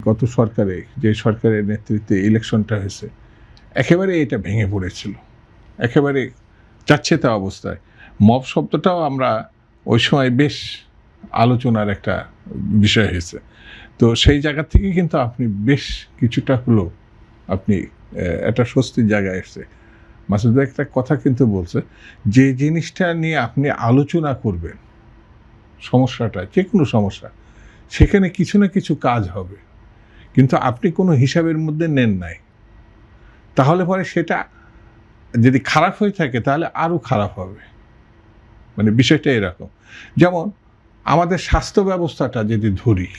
গত সরকারে যে সরকারের নেতৃত্বে ইলেকশনটা হয়েছে একেবারে এটা ভেঙে পড়েছিল, একেবারে যাচ্ছেতা অবস্থায়। মব শব্দটাও আমরা ওই সময় বেশ আলোচনার একটা বিষয় হয়েছে। তো সেই জায়গা থেকে কিন্তু আপনি বেশ কিছুটা হলো আপনি একটা স্বস্তির জায়গায় এসছে। মাসুদ ভাই একটা কথা কিন্তু বলছে, যে জিনিসটা নিয়ে আপনি আলোচনা করবেন, সমস্যাটা যে কোনো সমস্যা, সেখানে কিছু না কিছু কাজ হবে, কিন্তু আপনি কোনো হিসাবের মধ্যে নেন নাই, তাহলে পরে সেটা যদি খারাপ হয়ে থাকে তাহলে আরও খারাপ হবে। মানে বিষয়টা এরকম, যেমন আমাদের স্বাস্থ্য ব্যবস্থাটা যদি ধরি,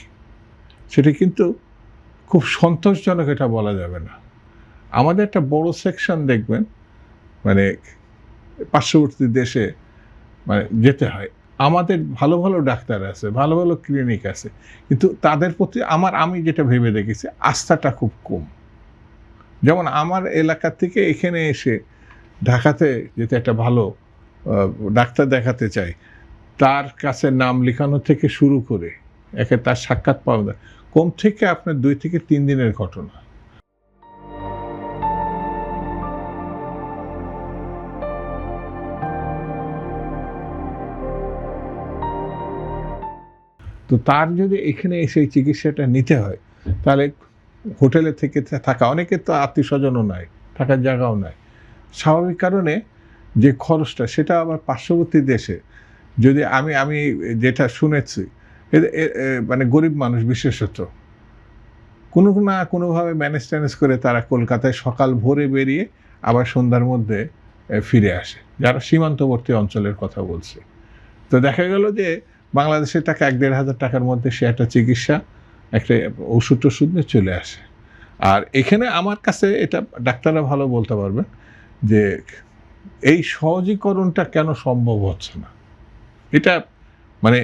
সেটা কিন্তু খুব সন্তোষজনক এটা বলা যাবে না। আমাদের একটা বড় সেকশন দেখবেন মানে পার্শ্ববর্তী দেশে মানে যেতে হয়, আমাদের ভালো ভালো ডাক্তার আছে, ভালো ভালো ক্লিনিক আছে, কিন্তু তাদের প্রতি আমি যেটা ভেবে দেখেছি আস্থাটা খুব কম। যেমন আমার এলাকা থেকে এখানে এসে ঢাকাতে যেতে একটা ভালো ডাক্তার দেখাতে চাই, তার কাছে নাম লেখানো থেকে শুরু করে তার সাক্ষাৎ পাওয়া যায় কম থেকে আপনার 2 থেকে 3 দিনের ঘটনা। তো তার যদি এখানে এসে চিকিৎসাটা নিতে হয়, তাহলে হোটেলে থেকে থাকা, অনেকের তো আত্মীয় স্বজনও নাই, থাকার জায়গাও নাই, স্বাভাবিক কারণে যে খরচটা সেটা আবার পার্শ্ববর্তী দেশে যদি আমি যেটা শুনেছি মানে গরিব মানুষ বিশেষত কোনো না কোনোভাবে ম্যানেজ করে তারা কলকাতায় সকাল ভোরে বেরিয়ে আবার সন্ধ্যার মধ্যে ফিরে আসে, যারা সীমান্তবর্তী অঞ্চলের কথা বলছে। তো দেখা গেল যে বাংলাদেশের টাকা 1-1.5 টাকার মধ্যে সে একটা চিকিৎসা, একটা ওষুধ নিয়ে চলে আসে। আর এখানে আমার কাছে এটা ডাক্তাররা ভালো বলতে পারবেন যে এই সহজীকরণটা কেন সম্ভব হচ্ছে না। এটা মানে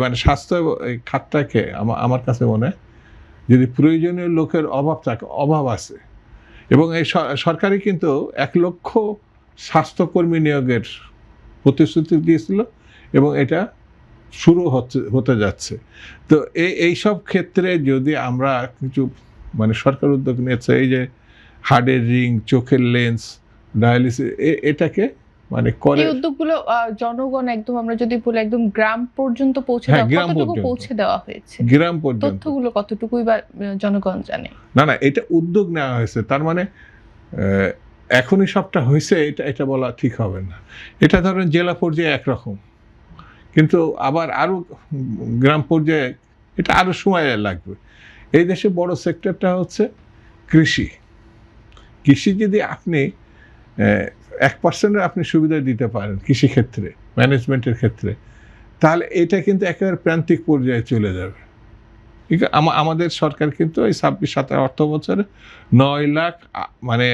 মানে স্বাস্থ্য খাতটাকে আমার কাছে মনে হয় যদি প্রয়োজনীয় লোকের অভাব আছে, এবং এই সরকারি কিন্তু 1 লক্ষ স্বাস্থ্যকর্মী নিয়োগের প্রতিশ্রুতি দিয়েছিল এবং এটা শুরু হতে যাচ্ছে। তো এই সব ক্ষেত্রে যদি আমরা কিছু মানে সরকার উদ্যোগ নিয়েছে, এই যে হার্টের রিং, চোখের লেন্স, ডায়ালিসিস, এটাকে মানে করে এই উদ্যোগগুলো জনগণ একদম আমরা যদি বলি একদম গ্রাম পর্যন্ত পৌঁছে দেওয়া, কতটুকু পৌঁছে দেওয়া হয়েছে, গ্রাম পর্যন্ত তথ্যগুলো কতটুকুই বা জনগণ জানে? না এটা উদ্যোগ নেওয়া হয়েছে, তার মানে এখনই সবটা হয়েছে এটা বলা ঠিক হবে না। এটা ধরেন জেলা পর্যায়ে একরকম, কিন্তু আবার আরও গ্রাম পর্যায়ে এটা আরও সময় লাগবে। এই দেশে বড় সেক্টরটা হচ্ছে কৃষি। যদি আপনি 1% আপনি সুবিধা দিতে পারেন কৃষিক্ষেত্রে, ম্যানেজমেন্টের ক্ষেত্রে, তাহলে এটা কিন্তু একেবারে প্রান্তিক পর্যায়ে চলে যাবে। ঠিক আমাদের সরকার কিন্তু এই 26-27 অর্থ বছরে 9 লাখ মানে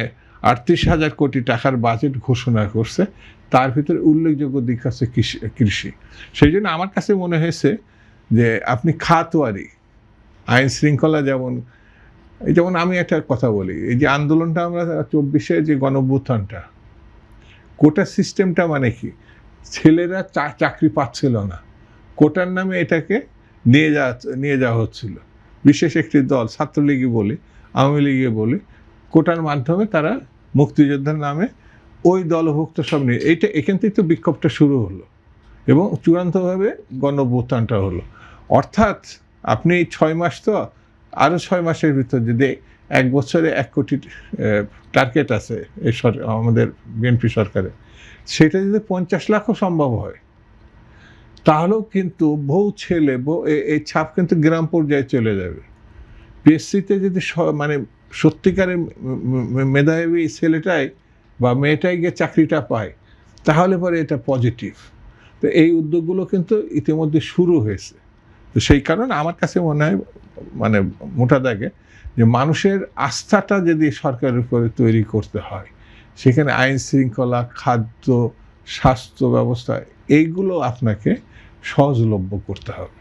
38,000 কোটি টাকার বাজেট ঘোষণা করছে, তার ভিতরে উল্লেখযোগ্য দিক আছে কৃষি। সেই জন্য আমার কাছে মনে হয়েছে যে আপনি খাতওয়ারি আইন শৃঙ্খলা, যেমন আমি একটা কথা বলি, এই যে আন্দোলনটা আমরা 24-এ যে গণঅভ্যুত্থানটা, কোটা সিস্টেমটা মানে কি, ছেলেরা চাকরি পাচ্ছিল না, কোটার নামে এটাকে নিয়ে যাওয়া হচ্ছিল। বিশেষ একটি দল, ছাত্রলীগই বলি, আওয়ামী লীগে বলি, কোটার মাধ্যমে তারা মুক্তিযোদ্ধার নামে ওই দলভুক্ত সব নিয়ে এখান থেকে তো বিক্ষোভটা শুরু হলো এবং চূড়ান্তভাবে গণঅভ্যুত্থানটা হলো। অর্থাৎ আপনি 6 মাস, তো আরও 6 মাসের ভিতর যদি 1 বছরে 1 কোটি টার্গেট আছে এই আমাদের বিএনপি সরকারের, সেটা যদি 50 লাখও সম্ভব হয়, তাহলেও কিন্তু বহু ছেলে এই ছাপ কিন্তু গ্রাম পর্যায়ে চলে যাবে। পিএসসিতে যদি মানে সত্যিকারের মেধাবী ছেলেটাই বা মেয়েটাই গিয়ে চাকরিটা পায়, তাহলে পরে এটা পজিটিভ। তো এই উদ্যোগগুলো কিন্তু ইতিমধ্যে শুরু হয়েছে। তো সেই কারণে আমার কাছে মনে হয় মানে মোটা দাগে যে মানুষের আস্থাটা যদি সরকারের উপরে তৈরি করতে হয়, সেখানে আইন শৃঙ্খলা, খাদ্য, স্বাস্থ্য ব্যবস্থা, এইগুলো আপনাকে সহজলভ্য করতে হবে।